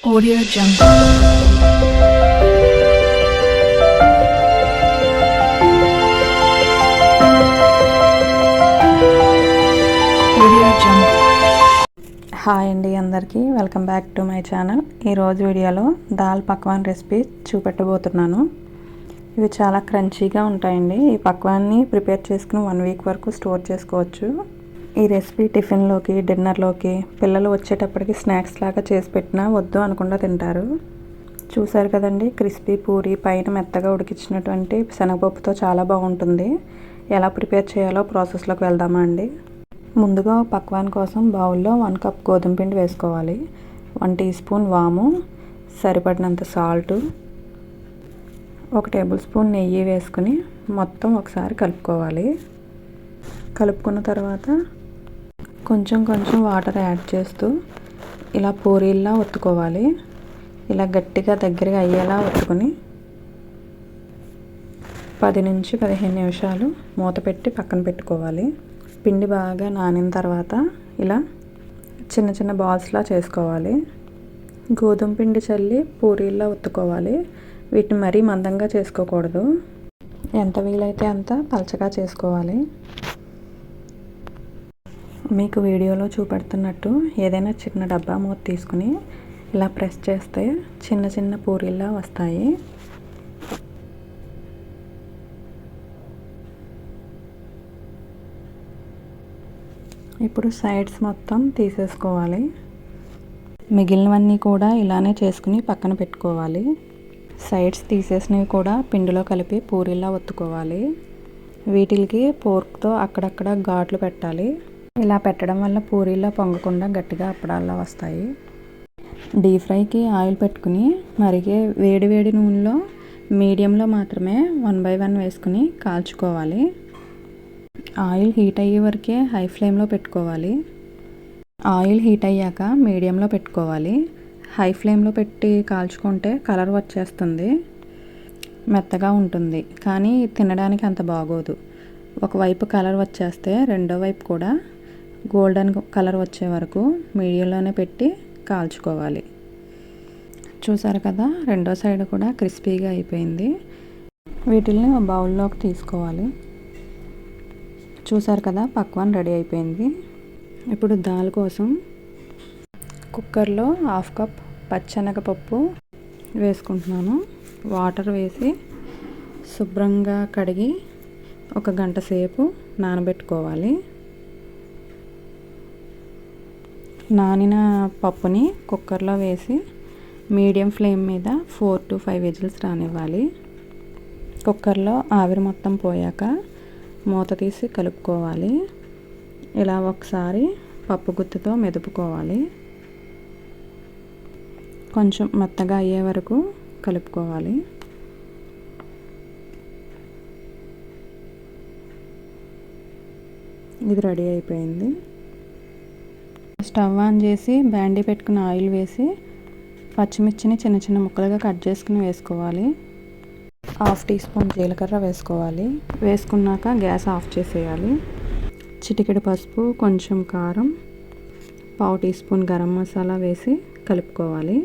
Audio Jungle. Hi అండి అందరికీ, welcome back to my channel. ఈరోజు వీడియోలో దాల్ పక్వాన్ రెసిపీ చూపెట్టబోతున్నాను. ఇవి చాలా క్రంచీగా ఉంటాయండి. ఈ పక్వాన్ని ప్రిపేర్ చేసుకుని 1 వీక్ వరకు స్టోర్ చేసుకోవచ్చు. ఈ రెసిపీ టిఫిన్లోకి, డిన్నర్లోకి, పిల్లలు వచ్చేటప్పటికి స్నాక్స్ లాగా చేసి పెట్టినా వద్దు అనకుండా తింటారు. చూసారు కదండి, క్రిస్పీ పూరి పైన మెత్తగా ఉడికించినటువంటి శనగపప్పుతో చాలా బాగుంటుంది. ఎలా ప్రిపేర్ చేయాలో ప్రాసెస్లోకి వెళ్దామా అండి. ముందుగా పక్వాన్ కోసం బౌల్లో 1 కప్ గోధుమ పిండి వేసుకోవాలి. 1 టీ స్పూన్ వాము, సరిపడినంత సాల్టు, 1 టేబుల్ స్పూన్ నెయ్యి వేసుకుని మొత్తం ఒకసారి కలుపుకోవాలి. కలుపుకున్న తర్వాత కొంచెం వాటర్ యాడ్ చేస్తూ ఇలా పూరీల్లా ఒత్తుకోవాలి. ఇలా గట్టిగా దగ్గరగా అయ్యేలా ఒత్తుకుని 10 నుంచి 15 నిమిషాలు మూత పెట్టి పక్కన పెట్టుకోవాలి. పిండి బాగా నానిన తర్వాత ఇలా చిన్న బాల్స్లా చేసుకోవాలి. గోధుమ పిండి చల్లి పూరీల్లా ఒత్తుకోవాలి. వీటిని మరీ మందంగా చేసుకోకూడదు, ఎంత వీలైతే అంత పలచగా చేసుకోవాలి. మీకు వీడియోలో చూపెడుతున్నట్టు ఏదైనా చిన్న డబ్బా మూత తీసుకుని ఇలా ప్రెస్ చేస్తే చిన్న పూరీల్లా వస్తాయి. ఇప్పుడు సైడ్స్ మొత్తం తీసేసుకోవాలి. మిగిలినవన్నీ కూడా ఇలానే చేసుకుని పక్కన పెట్టుకోవాలి. సైడ్స్ తీసేసినవి కూడా పిండిలో కలిపి పూరీలా ఒత్తుకోవాలి. వీటికి పోర్క్తో అక్కడక్కడ ఘాట్లు పెట్టాలి. ఇలా పెట్టడం వల్ల పూరీలా పొంగకుండా గట్టిగా అప్పడాల్లా వస్తాయి. డీప్ ఫ్రైకి ఆయిల్ పెట్టుకుని మరిగే వేడి నూనెలో మీడియంలో మాత్రమే 1 by 1 వేసుకుని కాల్చుకోవాలి. ఆయిల్ హీట్ అయ్యే వరకే హై ఫ్లేమ్లో పెట్టుకోవాలి. ఆయిల్ హీట్ అయ్యాక మీడియంలో పెట్టుకోవాలి. హై ఫ్లేమ్లో పెట్టి కాల్చుకుంటే కలర్ వచ్చేస్తుంది, మెత్తగా ఉంటుంది, కానీ తినడానికి అంత బాగోదు. ఒకవైపు కలర్ వచ్చేస్తే రెండో వైపు కూడా గోల్డెన్ కలర్ వచ్చే వరకు మీడియంలోనే పెట్టి కాల్చుకోవాలి. చూసారు కదా, రెండో సైడ్ కూడా క్రిస్పీగా అయిపోయింది. వీటిల్ని బౌల్లోకి తీసుకోవాలి. చూసారు కదా, పక్వాన్ రెడీ అయిపోయింది. ఇప్పుడు దాల్ కోసం కుక్కర్లో 1/2 కప్ పచ్చెనగపప్పు వేసుకుంటున్నాను. వాటర్ వేసి శుభ్రంగా కడిగి 1 గంట సేపు నానబెట్టుకోవాలి. నానిన పప్పుని కుక్కర్లో వేసి మీడియం ఫ్లేమ్ మీద 4 to 5 విజిల్స్ రానివ్వాలి. కుక్కర్లో ఆవిరి మొత్తం పోయాక మూత తీసి కలుపుకోవాలి. ఇలా ఒకసారి పప్పు గుత్తితో మెదుపుకోవాలి. కొంచెం మెత్తగా అయ్యే వరకు కలుపుకోవాలి. ఇది రెడీ అయిపోయింది. స్టవ్ ఆన్ చేసి బ్యాండీ పెట్టుకుని ఆయిల్ వేసి పచ్చిమిర్చిని చిన్న ముక్కలుగా కట్ చేసుకుని వేసుకోవాలి. 1/2 టీ స్పూన్ జీలకర్ర వేసుకోవాలి. వేసుకున్నాక గ్యాస్ ఆఫ్ చేసేయాలి. చిటికెడు పసుపు, కొంచెం కారం, 1/2 టీ స్పూన్ గరం మసాలా వేసి కలుపుకోవాలి.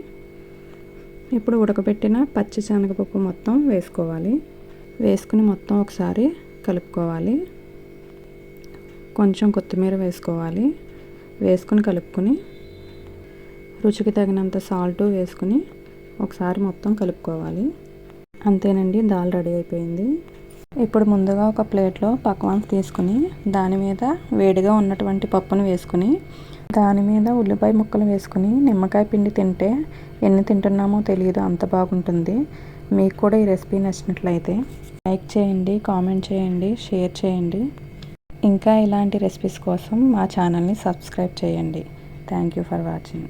ఇప్పుడు ఉడకబెట్టిన పచ్చి శనగపప్పు మొత్తం వేసుకోవాలి. వేసుకుని మొత్తం ఒకసారి కలుపుకోవాలి. కొంచెం కొత్తిమీర వేసుకోవాలి. వేసుకుని కలుపుకొని రుచికి తగినంత సాల్ట్ వేసుకుని ఒకసారి మొత్తం కలుపుకోవాలి. అంతేనండి, దాల్ రెడీ అయిపోయింది. ఇప్పుడు ముందుగా ఒక ప్లేట్లో పక్వాన్స్ తీసుకుని దాని మీద వేడిగా ఉన్నటువంటి పప్పును వేసుకుని దాని మీద ఉల్లిపాయ ముక్కలు వేసుకుని నిమ్మకాయ పిండి తింటే ఎన్ని తింటున్నామో తెలియదు, అంత బాగుంటుంది. మీకు కూడా ఈ రెసిపీ నచ్చినట్లయితే లైక్ చేయండి, కామెంట్ చేయండి, షేర్ చేయండి. ఇంకా ఇలాంటి రెసిపీస్ కోసం మా ఛానల్ని సబ్స్క్రైబ్ చేయండి. Thank you for watching.